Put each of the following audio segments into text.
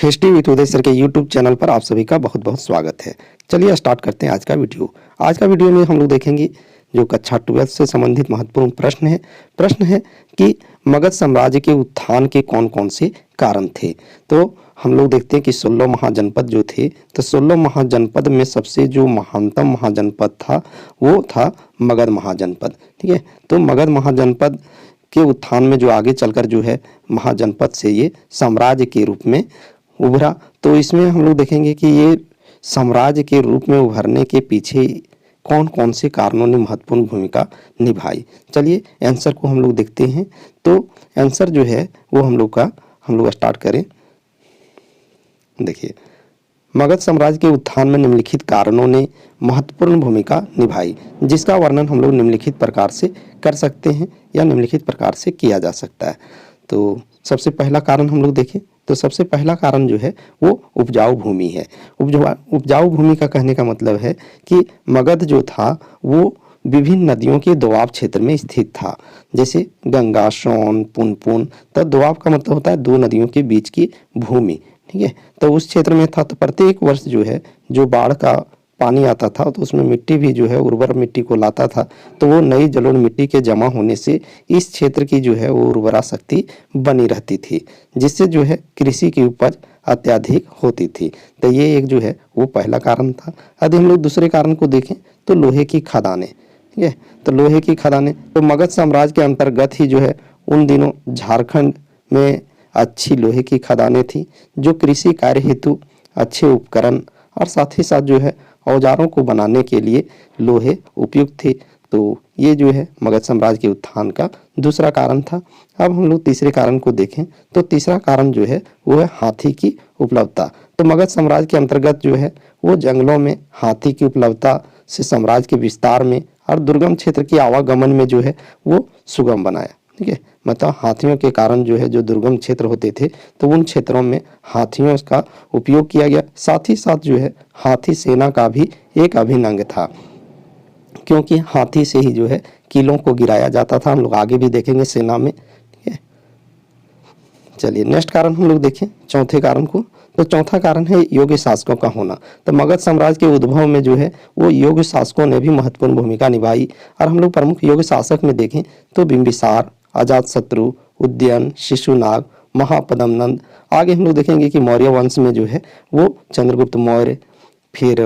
History with Uday sir के YouTube channel पर आप सभी का बहुत बहुत स्वागत है। चलिए स्टार्ट करते हैं आज का वीडियो। आज का वीडियो में हम लोग देखेंगे जो कक्षा 12 से संबंधित महत्वपूर्ण प्रश्न है कि मगध साम्राज्य के उत्थान के कौन कौन से कारण थे। तो हम लोग देखते हैं कि 16 महाजनपद जो थे, तो 16 महाजनपद में सबसे जो महानतम महाजनपद था वो था मगध महाजनपद। ठीक है, तो मगध महाजनपद के उत्थान में जो आगे चलकर जो है महाजनपद से ये साम्राज्य के रूप में उभरा। तो इसमें हम लोग देखेंगे कि ये साम्राज्य के रूप में उभरने के पीछे कौन कौन से कारणों ने महत्वपूर्ण भूमिका निभाई। चलिए आंसर को हम लोग देखते हैं। तो आंसर जो है वो हम लोग स्टार्ट करें। देखिए, मगध साम्राज्य के उत्थान में निम्नलिखित कारणों ने महत्वपूर्ण भूमिका निभाई, जिसका वर्णन हम लोग निम्नलिखित प्रकार से कर सकते हैं या निम्नलिखित प्रकार से किया जा सकता है। तो सबसे पहला कारण हम लोग देखें तो सबसे पहला कारण जो है वो उपजाऊ भूमि है। उपजाऊ भूमि का कहने का मतलब है कि मगध जो था वो विभिन्न नदियों के दोआब क्षेत्र में स्थित था, जैसे गंगा, सोन, पुनपुन। तो दोआब का मतलब होता है दो नदियों के बीच की भूमि। ठीक है, तो उस क्षेत्र में था। तो प्रत्येक वर्ष जो है जो बाढ़ का पानी आता था तो उसमें मिट्टी भी जो है उर्वर मिट्टी को लाता था। तो वो नई जलोढ़ मिट्टी के जमा होने से इस क्षेत्र की जो है वो उर्वरा शक्ति बनी रहती थी, जिससे जो है कृषि की उपज अत्यधिक होती थी। तो ये एक जो है वो पहला कारण था। यदि हम लोग दूसरे कारण को देखें तो लोहे की खदानें। ठीक है, तो लोहे की खदानें तो मगध साम्राज्य के अंतर्गत ही जो है उन दिनों झारखंड में अच्छी लोहे की खदानें थी, जो कृषि कार्य हेतु अच्छे उपकरण और साथ ही साथ जो है औजारों को बनाने के लिए लोहे उपयुक्त थे। तो ये जो है मगध साम्राज्य के उत्थान का दूसरा कारण था। अब हम लोग तीसरे कारण को देखें तो तीसरा कारण जो है वो है हाथी की उपलब्धता। तो मगध साम्राज्य के अंतर्गत जो है वो जंगलों में हाथी की उपलब्धता से साम्राज्य के विस्तार में और दुर्गम क्षेत्र के आवागमन में जो है वो सुगम बनाया। ठीक है, मतलब हाथियों के कारण जो है जो दुर्गम क्षेत्र होते थे तो उन क्षेत्रों में हाथियों का उपयोग किया गया। साथ ही साथ जो है हाथी सेना का भी एक अभिन्न अंग था, क्योंकि हाथी से ही जो है किलों को गिराया जाता था। हम लोग आगे भी देखेंगे सेना में। ठीक है, चलिए नेक्स्ट कारण हम लोग देखें, चौथे कारण को। तो चौथा कारण है योग्य शासकों का होना। तो मगध साम्राज्य के उद्भव में जो है वो योग्य शासकों ने भी महत्वपूर्ण भूमिका निभाई। और हम लोग प्रमुख योग्य शासक में देखें तो बिंबिसार, अजातशत्रु, उदयन, शिशुनाग, महापद्मनंद। आगे हम लोग देखेंगे कि मौर्य वंश में जो है वो चंद्रगुप्त मौर्य, फिर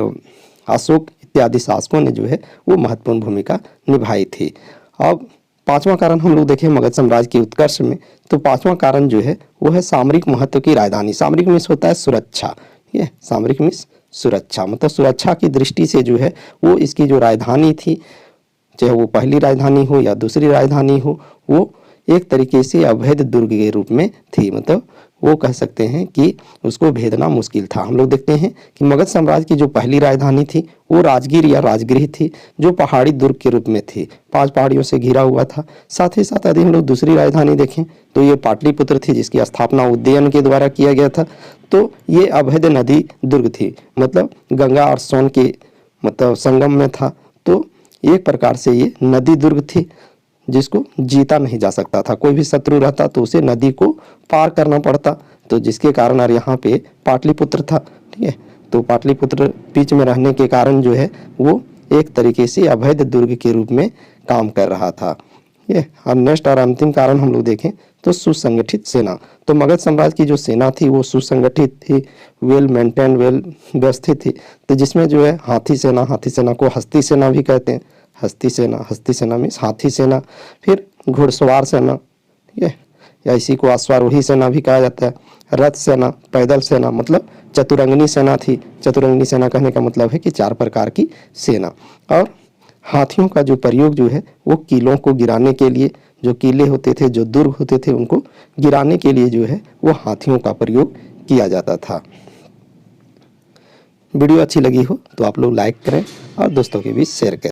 अशोक इत्यादि शासकों ने जो है वो महत्वपूर्ण भूमिका निभाई थी। अब पांचवा कारण हम लोग देखें मगध साम्राज्य के उत्कर्ष में, तो पांचवा कारण जो है वो है सामरिक महत्व की राजधानी। सामरिक मीन्स होता है सुरक्षा। ठीक है, सामरिक मीन्स सुरक्षा, मतलब सुरक्षा की दृष्टि से जो है वो इसकी जो राजधानी थी, चाहे वो पहली राजधानी हो या दूसरी राजधानी हो, वो एक तरीके से अवैध दुर्ग के रूप में थी। मतलब वो कह सकते हैं कि उसको भेदना मुश्किल था। हम लोग देखते हैं कि मगध साम्राज्य की जो पहली राजधानी थी वो राजगीर या राजगृह थी, जो पहाड़ी दुर्ग के रूप में थी, 5 पहाड़ियों से घिरा हुआ था। साथ ही साथ यदि हम लोग दूसरी राजधानी देखें तो ये पाटलिपुत्र थी, जिसकी स्थापना उदयन के द्वारा किया गया था। तो ये अवैध नदी दुर्ग थी, मतलब गंगा और सोन के मतलब संगम में था। तो एक प्रकार से ये नदी दुर्ग थी जिसको जीता नहीं जा सकता था। कोई भी शत्रु रहता तो उसे नदी को पार करना पड़ता, तो जिसके कारण और यहाँ पे पाटलिपुत्र था। ठीक है, तो पाटलिपुत्र बीच में रहने के कारण जो है वो एक तरीके से अवैध दुर्ग के रूप में काम कर रहा था। ये और नेक्स्ट और अंतिम कारण हम लोग देखें तो सुसंगठित सेना। तो मगध साम्राज्य की जो सेना थी वो सुसंगठित थी, वेल मेंटेन, वेल व्यवस्थित थी। तो जिसमें जो है हाथी सेना को हस्ती सेना भी कहते हैं। हस्ती सेना मीन्स हाथी सेना। फिर घुड़सवार सेना, ठीक है, या इसी को अश्वारोही सेना भी कहा जाता है। रथ सेना, पैदल सेना, मतलब चतुरंगनी सेना थी। चतुरंगनी सेना कहने का मतलब है कि 4 प्रकार की सेना। और हाथियों का जो प्रयोग जो है वो किलों को गिराने के लिए, जो किले होते थे, जो दुर्ग होते थे, उनको गिराने के लिए जो है वो हाथियों का प्रयोग किया जाता था। वीडियो अच्छी लगी हो तो आप लोग लाइक करें और दोस्तों के बीच शेयर करें।